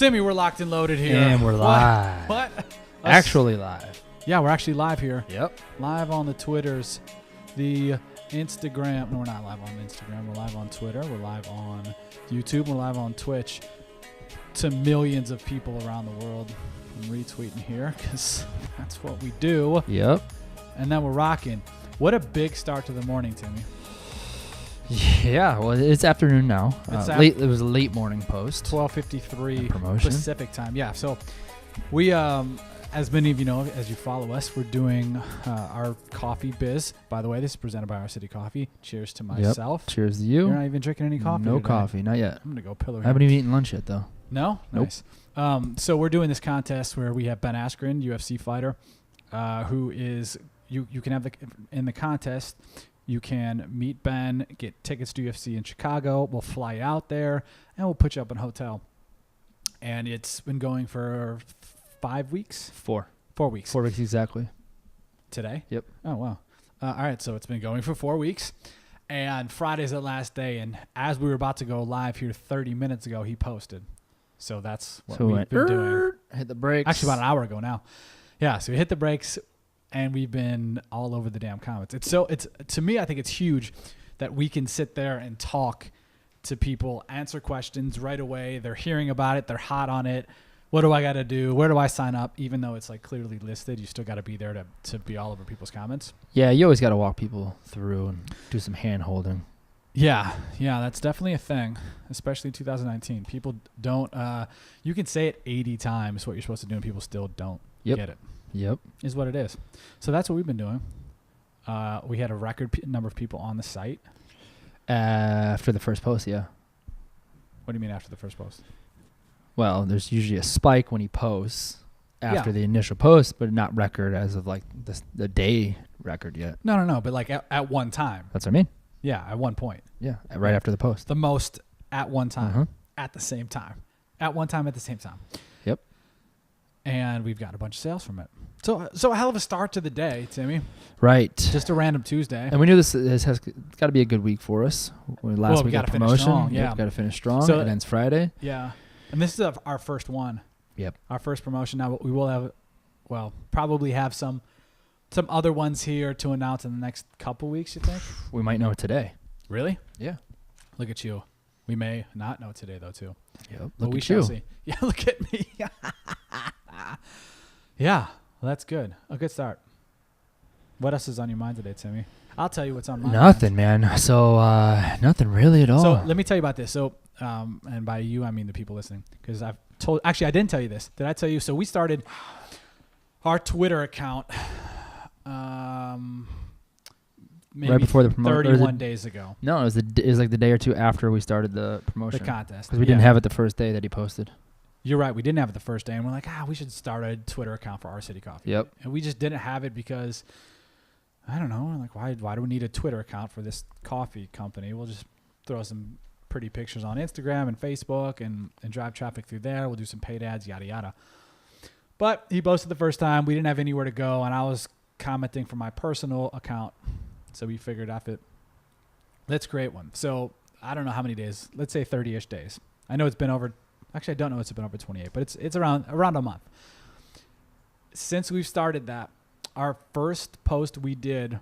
Timmy, we're locked and loaded here. And we're live. What? Actually live. Yeah, we're actually live here. Yep. Live on the Twitters, the Instagram. No, we're not live on Instagram. We're live on Twitter. We're live on YouTube. We're live on Twitch to millions of people around the world. I'm retweeting here because that's what we do. Yep. And then we're rocking. What a big start to the morning, Timmy. Yeah, well, it's afternoon now. It was a late morning post. 12:53 Pacific time. Yeah, so we, as many of you know, as you follow us, we're doing our coffee biz. By the way, this is presented by Our City Coffee. Cheers to myself. Yep. Cheers to you. You're not even drinking any coffee No today. coffee, not yet. I'm going to go pillow I here. haven't even eaten lunch yet, though. No? Nope. Nice. So we're doing this contest where we have Ben Askren, UFC fighter, who is, you can have in the contest, you can meet Ben, get tickets to UFC in Chicago. We'll fly out there, and we'll put you up in a hotel. And it's been going for 5 weeks? 4 weeks. 4 weeks exactly. Today? Yep. Oh, wow. All right, so it's been going for 4 weeks. And Friday's the last day. And as we were about to go live here 30 minutes ago, he posted. So that's what we've been doing. Hit the brakes. Actually, about an hour ago now. Yeah, so we hit the brakes, and we've been all over the damn comments. It's to me, I think it's huge that we can sit there and talk to people, answer questions right away. They're hearing about it. They're hot on it. What do I got to do? Where do I sign up? Even though it's like clearly listed, you still got to be there to be all over people's comments. Yeah, you always got to walk people through and do some hand holding. Yeah, that's definitely a thing, especially in 2019. People don't, you can say it 80 times what you're supposed to do, and people still don't get it. Yep. Is what it is. So that's what we've been doing. We had a record number of people on the site. After the first post, yeah. What do you mean after the first post? Well, there's usually a spike when he posts after the initial post, but not record as of like the day record yet. No, but like at one time. That's what I mean. Yeah, at one point. Yeah, right after the post. The most at one time, Uh-huh. at the same time. At one time, at the same time. Yep. And we've got a bunch of sales from it. So a hell of a start to the day, Timmy. Right. Just a random Tuesday. And we knew this has got to be a good week for us. Last week gotta of promotion. finish strong, yeah. Yep, got to finish strong. So it ends Friday. Yeah. And this is our first one. Yep. Our first promotion. Now we will have, probably have some other ones here to announce in the next couple weeks, you think? We might know today. Really? Yeah. Look at you. We may not know today, though, too. Yep. But we shall see. Yeah, look at me. Yeah, well, that's good. A good start. What else is on your mind today, Timmy? I'll tell you what's on my mind. Nothing, man. So nothing really at all. So let me tell you about this. So, and by you, I mean the people listening. Because I didn't tell you this. Did I tell you? So we started our Twitter account maybe right before the promotion. 31 days ago. No, it was like the day or two after we started the promotion. The contest. Because we didn't have it the first day that he posted. You're right. We didn't have it the first day. And we're like, we should start a Twitter account for Our City Coffee. Yep. And we just didn't have it because, I don't know, like why do we need a Twitter account for this coffee company? We'll just throw some pretty pictures on Instagram and Facebook and drive traffic through there. We'll do some paid ads, yada, yada. But he posted the first time. We didn't have anywhere to go, and I was commenting from my personal account. So we figured let's create one. So I don't know how many days. Let's say 30-ish days. I know it's been over. Actually, I don't know it's been over 28, but it's around a month. Since we've started that, our first post we did,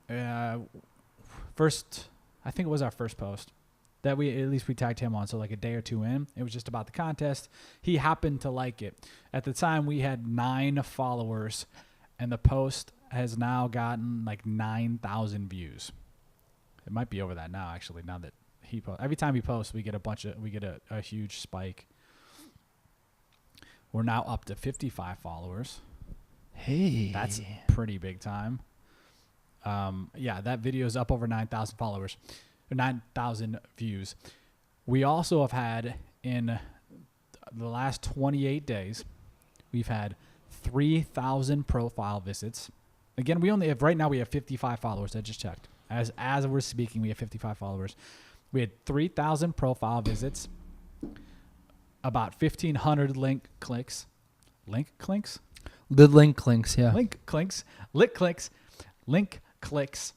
I think it was our first post that we tagged him on. So like a day or two in, it was just about the contest. He happened to like it. At the time, we had 9 followers, and the post has now gotten like 9,000 views. It might be over that now, actually. Now that he posts, every time he posts, we get a huge spike. We're now up to 55 followers. Hey, That's pretty big time. That video is up over 9,000 followers, or 9,000 views. We also have had in the last 28 days, we've had 3,000 profile visits. Again, we have 55 followers. I just checked. As we're speaking, we have 55 followers. We had 3,000 profile visits, about 1,500 link clicks. Link clicks? The link clinks, yeah. Link clicks. Link clicks.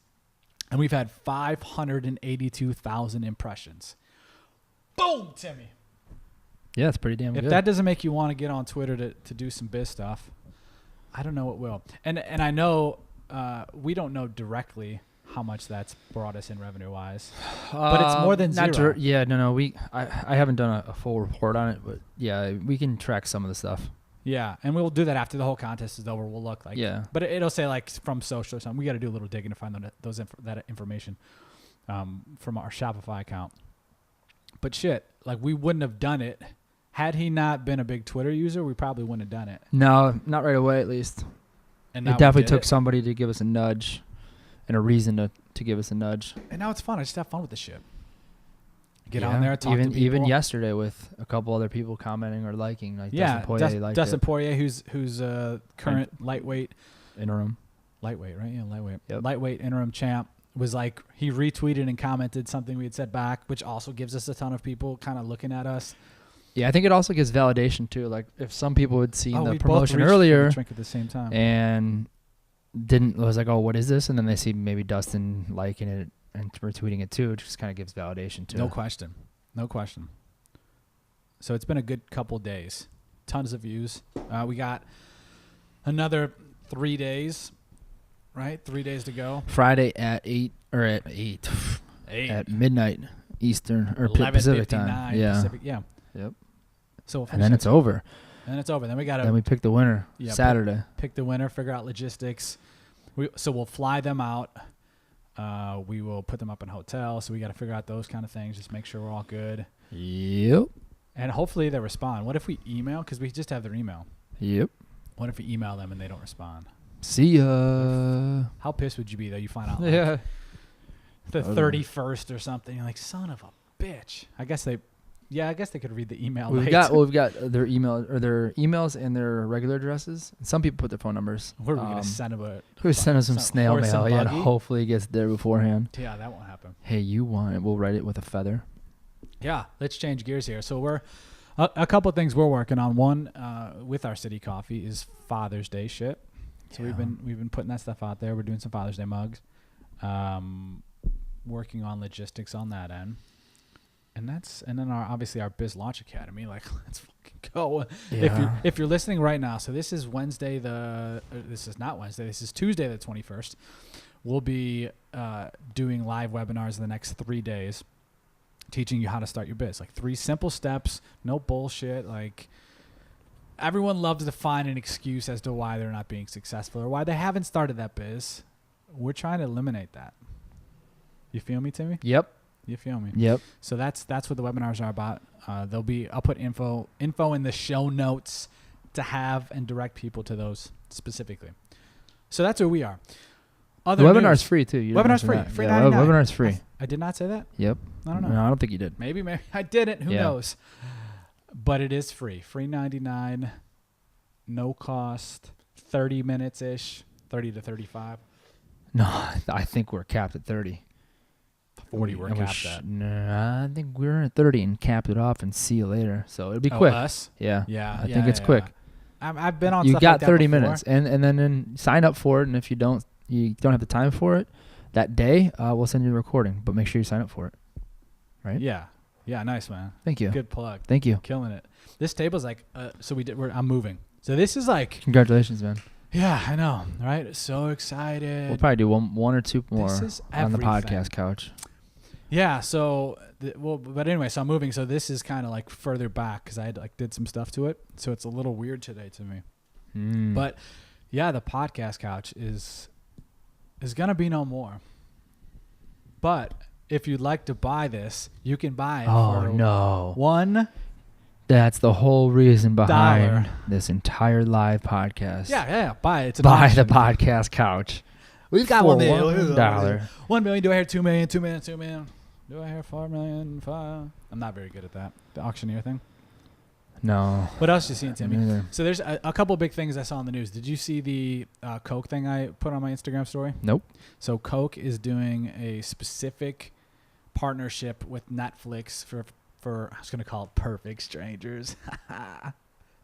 And we've had 582,000 impressions. Boom, Timmy. Yeah, it's pretty damn If good. that doesn't make you want to get on Twitter to do some biz stuff, I don't know what will. And I know we don't know directly how much that's brought us in revenue wise, but it's more than zero. No. I haven't done a full report on it, but yeah, we can track some of the stuff. Yeah, and we'll do that after the whole contest is over. We'll look like, but it'll say like from social or something. We got to do a little digging to find that information from our Shopify account. But shit, like we wouldn't have done it had he not been a big Twitter user. We probably wouldn't have done it. No, not right away, at least. And it definitely took somebody to give us a nudge, and a reason to give us a nudge. And now it's fun. I just have fun with the shit. Get on there, talk to people. Even yesterday with a couple other people commenting or liking, like Dustin Poirier, who's current lightweight interim, lightweight, right? Yeah, lightweight. Yep. Lightweight interim champ was like he retweeted and commented something we had said back, which also gives us a ton of people kind of looking at us. Yeah, I think it also gives validation too. Like if some people had seen the we promotion both earlier drink at the same time and was like, oh, what is this? And then they see maybe Dustin liking it and retweeting it too. It just kind of gives validation too. No question. So it's been a good couple days. Tons of views. We got another 3 days, right? 3 days to go. Friday at midnight Eastern or Pacific time. Yeah. Pacific, yeah. Yep. So and then it's over. Then we got to. Then we pick the winner. Yeah, Saturday. Pick the winner. Figure out logistics. So we'll fly them out. We will put them up in hotels. So we got to figure out those kind of things. Just make sure we're all good. Yep. And hopefully they respond. What if we email? Because we just have their email. Yep. What if we email them and they don't respond? See ya. How pissed would you be though? You find out the 31st or something. You're like, son of a bitch. I guess they could read the email. We've got their emails and their regular addresses. Some people put their phone numbers. Where are we gonna send them? We're sending some snail mail. Yeah, hopefully it gets there beforehand. Yeah, that won't happen. Hey, you want it? We'll write it with a feather. Yeah, let's change gears here. So we're a couple of things we're working on. One with our City Coffee is Father's Day shit. So we've been putting that stuff out there. We're doing some Father's Day mugs. Working on logistics on that end. And then our Biz Launch Academy. Like, let's fucking go. Yeah. If you're listening right now, so this is Wednesday. This is not Wednesday. This is Tuesday the 21st. We'll be doing live webinars in the next 3 days, teaching you how to start your biz. Like 3 simple steps, no bullshit. Like everyone loves to find an excuse as to why they're not being successful or why they haven't started that biz. We're trying to eliminate that. You feel me, Timmy? Yep. You feel me? Yep. So that's what the webinars are about. I'll put info in the show notes to have and direct people to those specifically. So that's where we are. The webinar's free too. Webinar's free. Free $99. Webinar's free. I did not say that? Yep. I don't know. No, I don't think you did. Maybe I didn't. Who knows? But it is free. Free 99. No cost. 30 minutes ish. 30 to 35. No, I think we're capped at 30. 40 we're capped at. No, I think we're at 30 and capped it off and see you later. So it'll be quick. Us? Yeah. Yeah. I think it's quick. I've been on. You stuff got like that 30 before. minutes, and then sign up for it. And if you don't have the time for it that day, we'll send you the recording. But make sure you sign up for it. Right? Yeah. Yeah. Nice, man. Thank you. Good plug. Thank you. Killing it. This table's like. So I'm moving. So this is like. Congratulations, man. Yeah, I know. Right? So excited. We'll probably do one or two more on the everything. podcast couch. Yeah. So but anyway, so I'm moving. So this is kind of like further back because I did some stuff to it. So it's a little weird today to me. But yeah, the podcast couch is gonna be no more. But if you'd like to buy this, you can buy it for $1. That's the whole reason behind this entire live podcast. Yeah. Buy it. Buy the podcast couch. We've got $1 million. $1. $1 million. Do I hear $2 million? $2 million. $2 million. Do I hear $4 million? $5? I'm not very good at that. The auctioneer thing. No. What else did you see, Timmy? Neither. So there's a couple big things I saw in the news. Did you see the Coke thing I put on my Instagram story? Nope. So Coke is doing a specific partnership with Netflix for I was going to call it Perfect Strangers.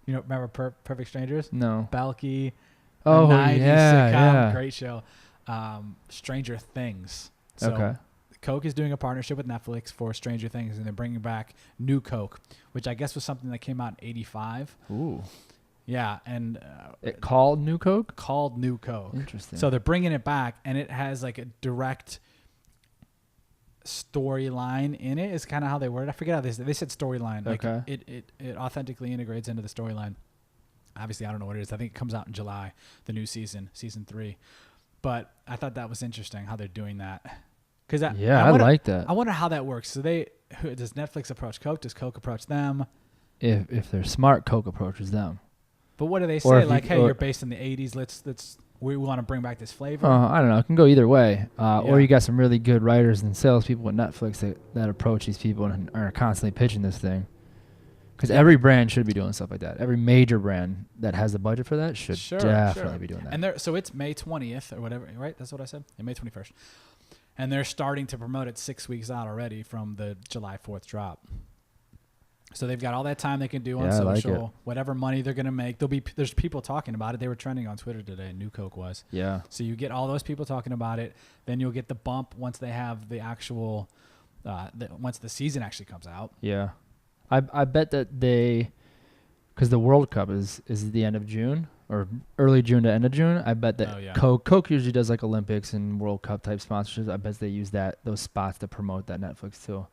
You know, remember Perfect Strangers? No. Balky. Oh, 90s yeah, sitcom, yeah. Great show. Stranger Things. So okay. Coke is doing a partnership with Netflix for Stranger Things, and they're bringing back New Coke, which I guess was something that came out in '85. Ooh. Yeah, and It called New Coke? called New Coke. Interesting. So they're bringing it back, and it has like a direct storyline in it. Is kind of how they word it. I forget how they said storyline. Like Okay. it authentically integrates into the storyline. Obviously, I don't know what it is. I think it comes out in July, the new season 3. But I thought that was interesting how they're doing that. Because I like that. I wonder how that works. So does Netflix approach Coke? Does Coke approach them? If they're smart, Coke approaches them. But what do they Or say? if Like, you- hey, or- you're based in the '80s. We want to bring back this flavor. I don't know. It can go either way. Yeah. Or you got some really good writers and salespeople at Netflix that approach these people and are constantly pitching this thing. Because every brand should be doing stuff like that. Every major brand that has the budget for that should definitely be doing that. And so it's May 20th or whatever, right? That's what I said? Yeah, May 21st. And they're starting to promote it 6 weeks out already from the July 4th drop. So they've got all that time they can do on Yeah, I like social, it. whatever money they're going to make. There's people talking about it. They were trending on Twitter today, New Coke was. Yeah. So you get all those people talking about it. Then you'll get the bump once they have the actual, once the season actually comes out. Yeah. I bet that because the World Cup is the end of June or early June to end of June. I bet that Coke usually does like Olympics and World Cup type sponsorships. I bet they use those spots to promote that Netflix too.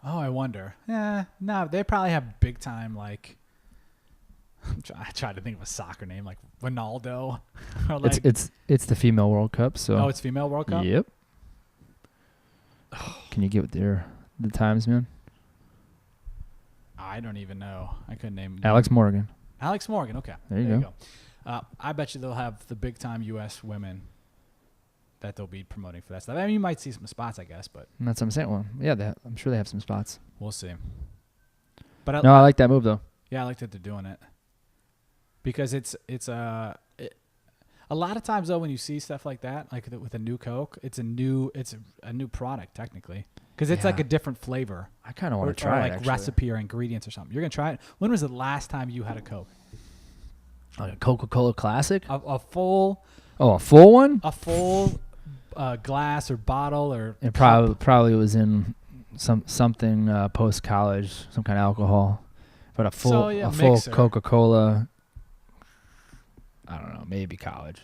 Oh, I wonder. No, they probably have big time like. I tried to think of a soccer name like Ronaldo. Or like, it's the female World Cup. So it's female World Cup. Yep. Can you get the times, man? I don't even know. I couldn't name Alex Morgan. Alex Morgan. Okay, There you go. I bet you they'll have the big time U.S. women that they'll be promoting for that stuff. I mean, you might see some spots, I guess, but And that's what I'm saying. Well, yeah, I'm sure they have some spots. we'll see. But I like that move though. yeah, I like that they're doing it because it's a lot of times though when you see stuff like that, like with a new Coke, it's a new product technically because it's like Yeah. a different flavor. I kind of Or want to try like it. Actually. recipe or ingredients or something. You're gonna try it. When was the last time you had a Coke? Like a Coca-Cola Classic. A full Oh, a full one. Glass or bottle or It cup? probably was in something post college, some kind of alcohol, but a full mixer. Coca-Cola. I don't know, maybe college.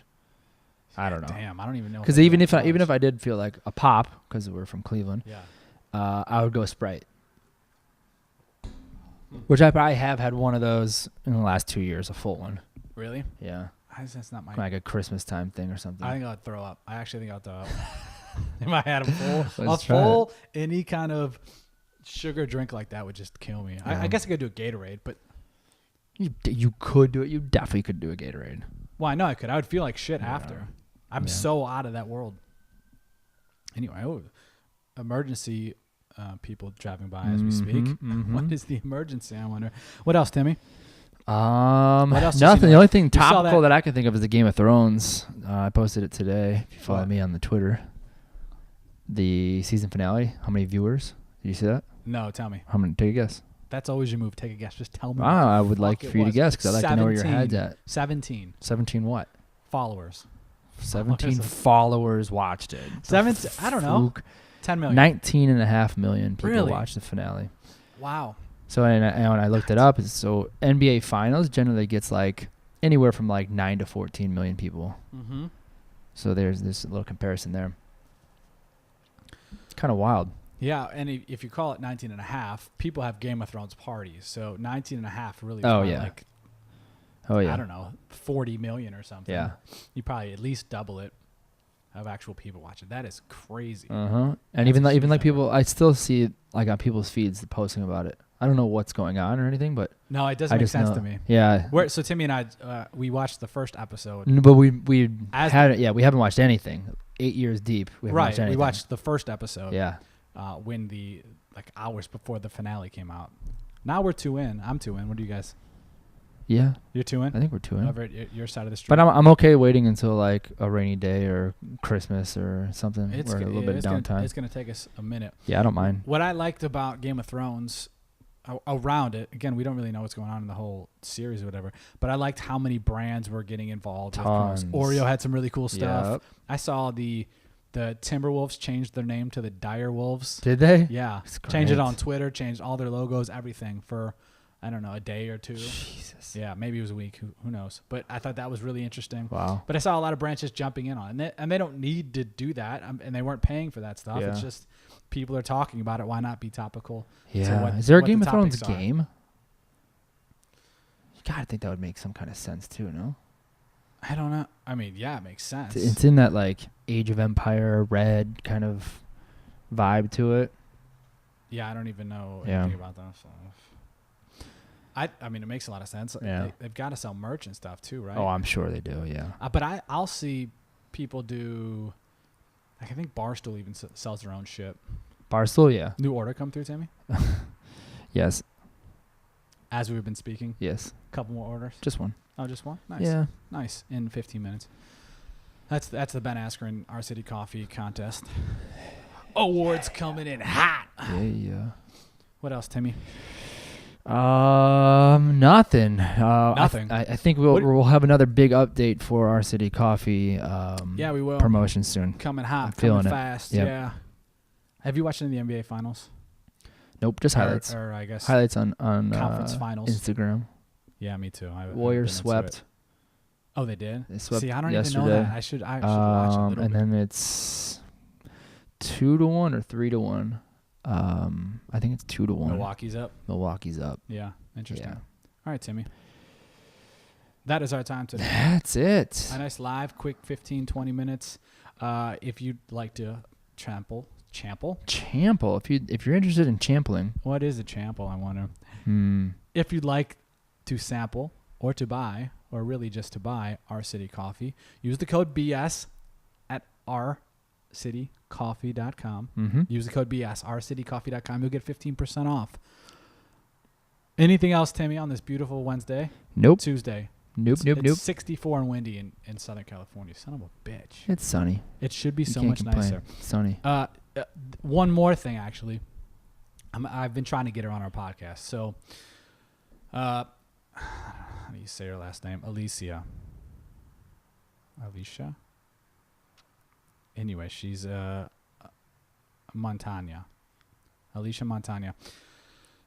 I don't know. Damn, I don't even know. Because even if I did feel like a pop, because we're from Cleveland, yeah, I would go Sprite, which I probably have had one of those in the last 2 years, a full one. really, Yeah, that's not my. like a Christmas time thing or something. I think I'll throw up. I actually think I'll throw up. If I had a Let's try full any kind of sugar drink like that would just kill me. I guess I could do a Gatorade, but You could do it. You definitely could do a Gatorade. well, I know I could. I would feel like shit Yeah. after. I'm Yeah. so out of that world. Anyway, emergency people driving by as we speak. mhm. What is the emergency? I wonder. What else, Timmy? What else you Nothing. seen? The only thing You saw topical that- that I can think of is the Game of Thrones. I posted it today. If you follow What? me on the Twitter, the season finale. How many viewers? Did you see that? No, tell me. How many? Take a guess. That's always your move. Take a guess. Just tell me. I would fuck like it for you to was. guess because I'd like to know where your 17. head's at. 17 17 what? followers. 17 Followers. followers watched it. It's a 17. I don't know. fluke. 10 million. 19.5 million people Really? watched the finale. Wow. So and when I looked it up, so NBA Finals generally gets like anywhere from like 9 to 14 million people. Mm-hmm. So there's this little comparison there. It's kind of wild. Yeah, and if you call it 19 and a half, people have Game of Thrones parties. So 19 and a half really is Oh, probably yeah. like, Oh yeah. I don't know, 40 million or something. Yeah. You probably at least double it of actual people watching. That is crazy. And That's even a like huge people, number. I still see like on people's feeds posting about it. I don't know what's going on or anything, but No, it doesn't I make just sense know. to me. Yeah. So Timmy and I, we watched the first episode. But we As- hadn't. Yeah, we haven't watched anything. 8 years deep. We haven't Right. watched anything. We watched the first episode. Yeah. When the hours before the finale came out. Now we're 2 in. I'm 2 in. What do you guys? Yeah. You're 2 in? I think we're 2 in. Over at your side of the street. But I'm okay waiting until like a rainy day or Christmas or something. It's Or a little bit of downtime. It's gonna take us a minute. Yeah, I don't mind. What I liked about Game of Thrones, around it, again, we don't really know what's going on in the whole series or whatever, but I liked how many brands were getting involved. Tons. With Oreo had some really cool stuff. Yep. I saw the The Timberwolves changed their name to the Dire Wolves. Did they? Yeah. Changed it on Twitter, changed all their logos, everything for, I don't know, a day or two. Jesus. Yeah, maybe it was a week. Who knows? But I thought that was really interesting. Wow. But I saw a lot of branches jumping in on it. And they don't need to do that. And they weren't paying for that stuff. Yeah. It's just people are talking about it. Why not be topical? Yeah. Is there a Game of Thrones game? You got to think that would make some kind of sense too, no? I don't know. I mean, yeah, it makes sense. It's in that like Age of Empire, Red kind of vibe to it. Yeah, I don't even know anything about that. So. I mean, it makes a lot of sense. Yeah. They've got to sell merch and stuff too, right? Oh, I'm sure they do, yeah. But I'll see people do, like I think Barstool even sells their own shit. Barstool, yeah. New order come through, Timmy? Yes. As we've been speaking? Yes. Couple more orders? Just one. Oh, just one? Nice. Yeah. Nice. In 15 minutes. That's the Ben Askren Our City Coffee Contest. Awards coming in hot. Yeah. What else, Timmy? Nothing. Nothing. I think we'll have another big update for Our City Coffee. Yeah, we will. Promotion soon. Coming hot. Feeling coming fast. Yep. Yeah. Have you watched any of the NBA Finals? Nope, just highlights. Or I guess highlights on conference finals. Instagram. Yeah, me too. Warriors swept. Oh, they did? They swept. See, I don't yesterday. even know that. I should watch a little and bit. then it's 2-1 or 3-1. I think it's 2-1. Milwaukee's up. Yeah, interesting. Yeah. All right, Timmy. That is our time today. That's it. A nice live, quick 15, 20 minutes. If you'd like to chample. If you're interested in champling. What is a chample, I wonder? If you'd like to sample or to buy, or really just to buy Our City Coffee, use the code BS at ourcitycoffee.com. Mm-hmm. Use the code BS, ourcitycoffee.com. You'll get 15% off. Anything else, Timmy, on this beautiful Wednesday? Nope. Tuesday. Nope. It's 64 and windy in Southern California. Son of a bitch. It's sunny. It should be so can't much complain. nicer. It's sunny. One more thing, actually. I've been trying to get her on our podcast. So, how do you say her last name? Alicia. Anyway, she's Montana. Alicia Montana.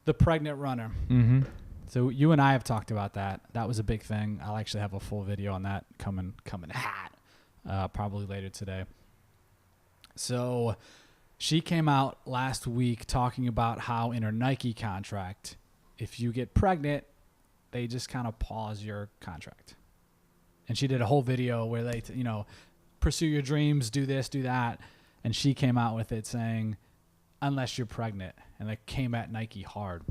The pregnant runner. Mm-hmm. So you and I have talked about that. That was a big thing. I'll actually have a full video on that coming hot, probably later today. So she came out last week talking about how in her Nike contract, if you get pregnant, they just kind of pause your contract. And she did a whole video where they, pursue your dreams, do this, do that. And she came out with it saying, unless you're pregnant. And they came at Nike hard.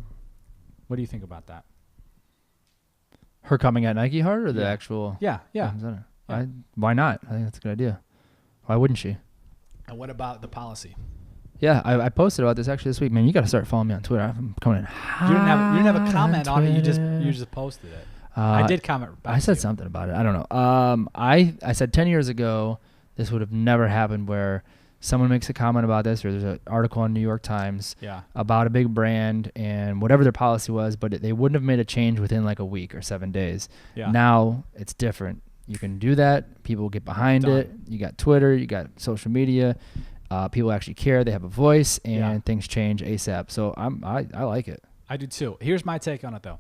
What do you think about that? Her coming at Nike hard or the actual? Yeah. Why not? I think that's a good idea. Why wouldn't she? And what about the policy? Yeah, I posted about this actually this week. Man, you got to start following me on Twitter. I'm coming in hot. You didn't have a comment on it. You just posted it. I did comment back. I said something about it. I don't know. I said 10 years ago this would have never happened where someone makes a comment about this, or there's an article on New York Times about a big brand and whatever their policy was, but they wouldn't have made a change within like a week or 7 days. Yeah. Now it's different. You can do that. People get behind it. You got Twitter. You got social media. People actually care. They have a voice, and things change ASAP. So I like it. I do too. Here's my take on it, though.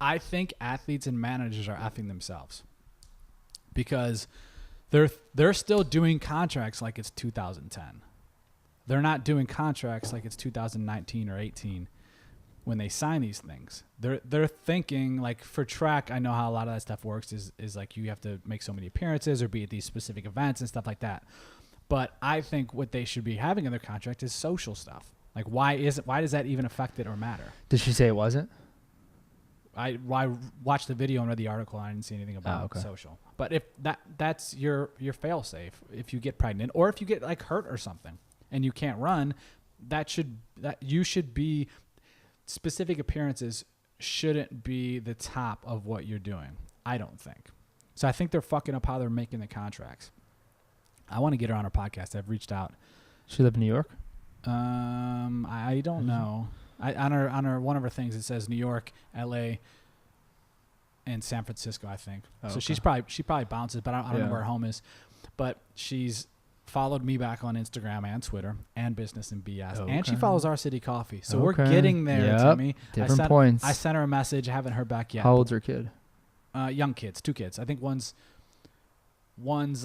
I think athletes and managers are effing themselves because they're still doing contracts like it's 2010. They're not doing contracts like it's 2019 or 18 when they sign these things. They're thinking, like, for track, I know how a lot of that stuff works is like you have to make so many appearances or be at these specific events and stuff like that. But I think what they should be having in their contract is social stuff. Like, why does that even affect it or matter? Did she say it wasn't? I watched the video and read the article and I didn't see anything about social. But if that's your fail safe, if you get pregnant or if you get like hurt or something and you can't run, that you should be specific appearances shouldn't be the top of what you're doing. I don't think. So I think they're fucking up how they're making the contracts. I want to get her on our podcast. I've reached out. She live in New York? I don't know. On her one of her things it says New York, LA, and San Francisco, I think. So she probably bounces, but I don't know where her home is. But she's followed me back on Instagram and Twitter and Business and BS. Okay. And she follows Our City Coffee. So we're getting there, Timmy. Different points. I sent her a message. I haven't heard back yet. How old's her kid? Young kids, 2 kids. I think one's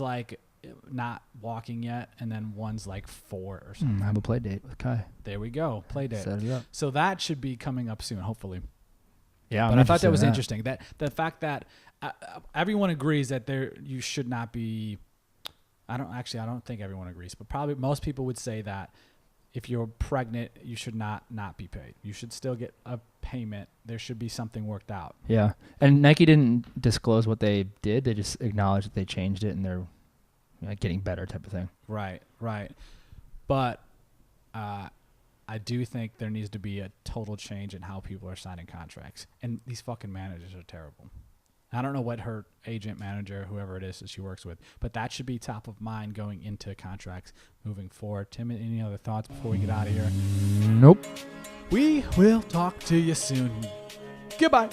like not walking yet, and then one's like 4 or something. I have a play date with Kai. There we go. Play date. Set it up. So that should be coming up soon, hopefully. Yeah, but I thought that was interesting. That the fact that everyone agrees that you should not be. I don't think everyone agrees, but probably most people would say that if you're pregnant, you should not be paid. You should still get a payment. There should be something worked out. Yeah, and Nike didn't disclose what they did. They just acknowledged that they changed it and they're getting better type of thing. Right. But I do think there needs to be a total change in how people are signing contracts. And these fucking managers are terrible. I don't know what her agent, manager, whoever it is that she works with, but that should be top of mind going into contracts moving forward. Tim, any other thoughts before we get out of here? Nope. We will talk to you soon. Goodbye.